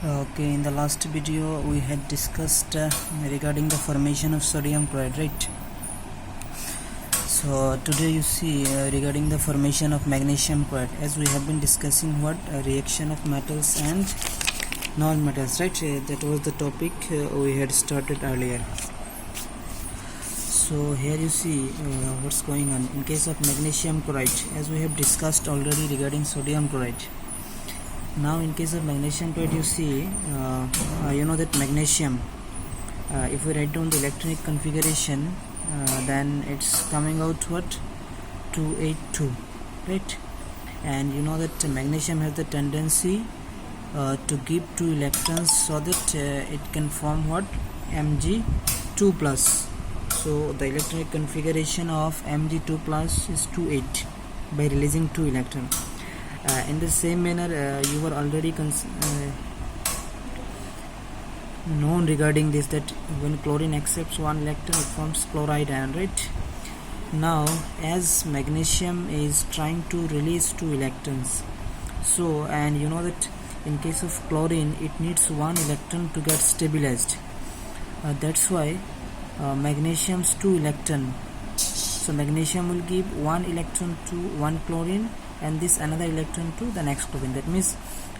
Okay, in the last video we had discussed regarding the formation of sodium chloride, right? So today you see regarding the formation of magnesium chloride, as we have been discussing what reaction of metals and non-metals, right? That was the topic we had started earlier. So here you see what's going on in case of magnesium chloride, as we have discussed already regarding sodium chloride. Now in case of magnesium chloride, you see you know that magnesium, if we write down the electronic configuration, then it's coming out what, 282, right? And you know that magnesium has the tendency to give 2 electrons, so that it can form what, Mg2 plus. So the electronic configuration of Mg2 plus is 28 by releasing 2 electrons. In the same manner, you were already known regarding this, that when chlorine accepts 1 electron, it forms chloride ion, right? Now as magnesium is trying to release 2 electrons, so, and you know that in case of chlorine it needs 1 electron to get stabilized. That's why magnesium's 2 electron, so magnesium will give 1 electron to one chlorine and this another electron to the next chlorine. That means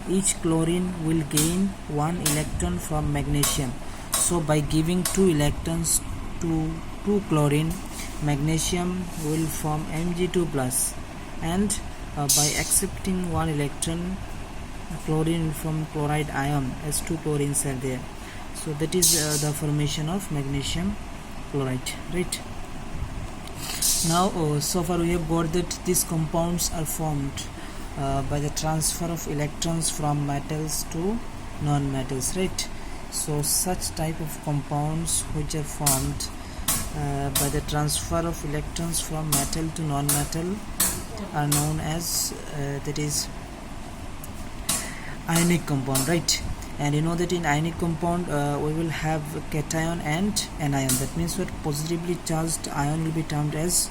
each chlorine will gain 1 electron from magnesium. So by giving 2 electrons to 2 chlorine, magnesium will form Mg2 plus, and by accepting 1 electron, chlorine will form chloride ion as 2 chlorines are there. So that is the formation of magnesium chloride, right? Now so far we have got that these compounds are formed by the transfer of electrons from metals to non-metals, right? So such type of compounds which are formed by the transfer of electrons from metal to non-metal are known as that is ionic compound, right? And you know that in ionic compound we will have cation and anion. That means what, positively charged ion will be termed as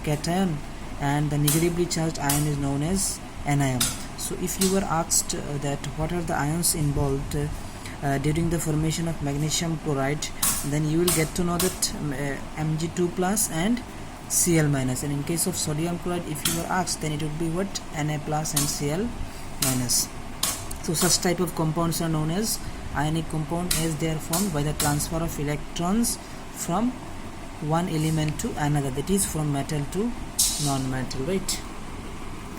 cation and the negatively charged ion is known as anion. So if you were asked that what are the ions involved during the formation of magnesium chloride, then you will get to know that Mg2 plus and Cl minus. And in case of sodium chloride, if you were asked, then it would be what, Na plus and Cl minus. So such type of compounds are known as ionic compound, as they are formed by the transfer of electrons from one element to another, that is from metal to non-metal, right?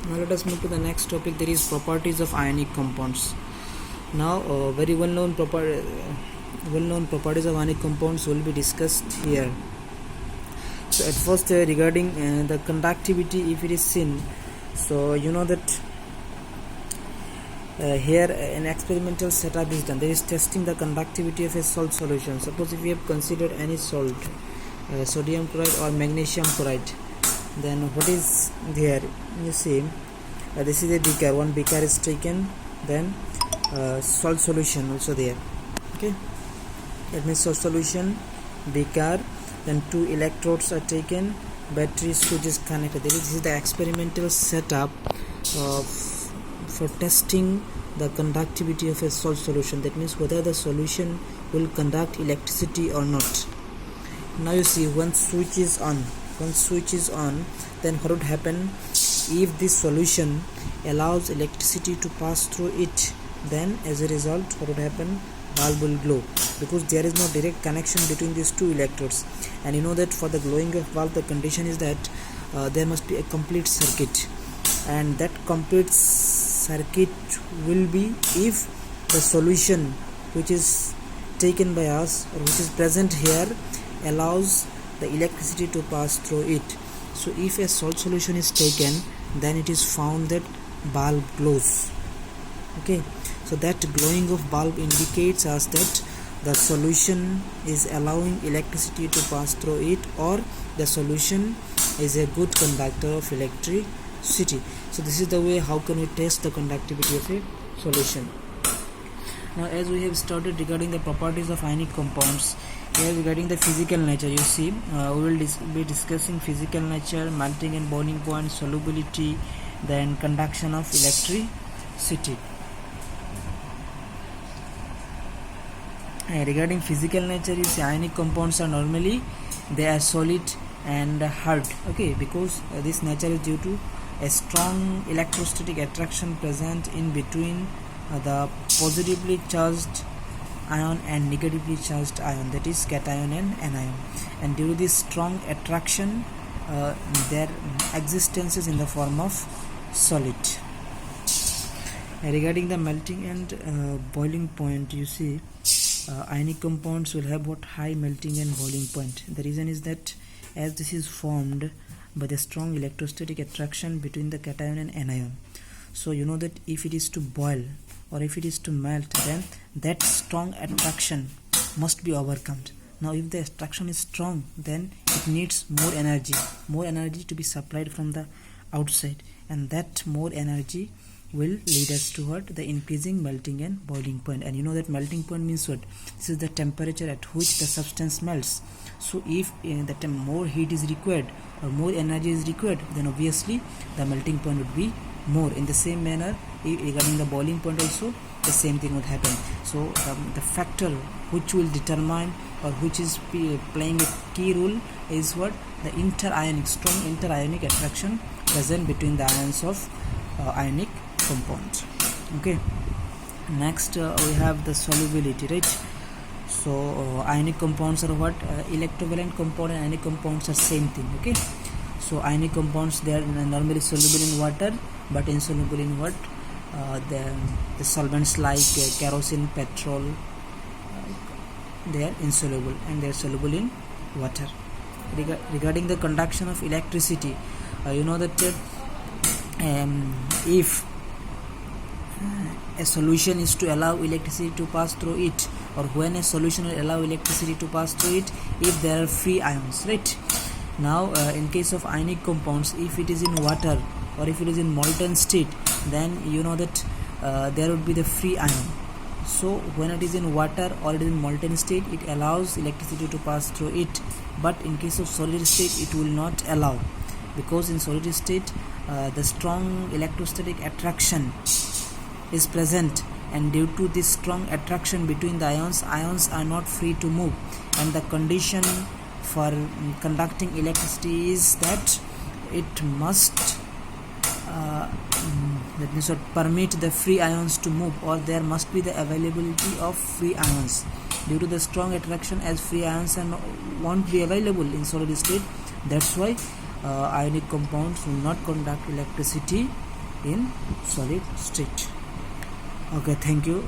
Now let us move to the next topic, that is properties of ionic compounds. Now very well-known properties of ionic compounds will be discussed here. So at first regarding the conductivity, if it is seen, so you know that here an experimental setup is done. There is testing the conductivity of a salt solution. Suppose if we have considered any salt, sodium chloride or magnesium chloride, then what is there? You see, this is a beaker. One beaker is taken, then salt solution also there. Okay, that means salt solution, beaker, then 2 electrodes are taken, battery switch is connected. This is the experimental setup for testing the conductivity of a salt solution. That means whether the solution will conduct electricity or not. Now you see, when switch is on, then what would happen? If this solution allows electricity to pass through it, then as a result what would happen? Bulb will glow, because there is no direct connection between these 2 electrodes. And you know that for the glowing of bulb, the condition is that there must be a complete circuit, and that complete circuit will be if the solution which is taken by us or which is present here allows the electricity to pass through it. So if a salt solution is taken, then it is found that bulb glows. Okay, so that glowing of bulb indicates us that the solution is allowing electricity to pass through it, or the solution is a good conductor of electricity. So this is the way how can we test the conductivity of a solution. Now as we have started regarding the properties of ionic compounds, here regarding the physical nature, you see we will be discussing physical nature, melting and boiling point, solubility, then conduction of electricity. Regarding physical nature, you see ionic compounds are normally they are solid and hard, okay, because this nature is due to a strong electrostatic attraction present in between the positively charged ion and negatively charged ion, that is cation and anion, and due to this strong attraction their existence is in the form of solid. Regarding the melting and boiling point, you see ionic compounds will have what high melting and boiling point. The reason is that as this is formed by the strong electrostatic attraction between the cation and anion, so you know that if it is to boil or if it is to melt, then that strong attraction must be overcome. Now if the attraction is strong, then it needs more energy to be supplied from the outside, and that more energy will lead us toward the increasing melting and boiling point. And you know that melting point means what? This is the temperature at which the substance melts. So if more heat is required or more energy is required, then obviously the melting point would be more. In the same manner, regarding the boiling point also the same thing would happen. So the factor which will determine or which is playing a key role is what? The strong interionic attraction present between the ions of ionic compounds. Okay, next we have the solubility, right? So ionic compounds are what? Electrovalent compound and ionic compounds are same thing. Okay, so ionic compounds, they are normally soluble in water but insoluble in what? The solvents like kerosene, petrol, they are insoluble and they are soluble in water. Regarding the conduction of electricity, you know that if a solution is to allow electricity to pass through it, or when a solution will allow electricity to pass through it, if there are free ions, right? Now in case of ionic compounds, if it is in water or if it is in molten state, then you know that there would be the free ion. So when it is in water or it is in molten state, it allows electricity to pass through it, but in case of solid state it will not allow, because in solid state the strong electrostatic attraction is present, and due to this strong attraction between the ions are not free to move, and the condition for conducting electricity is that it must that means permit the free ions to move, or there must be the availability of free ions. Due to the strong attraction, as free ions won't be available in solid state, that's why ionic compounds will not conduct electricity in solid state. Okay, thank you.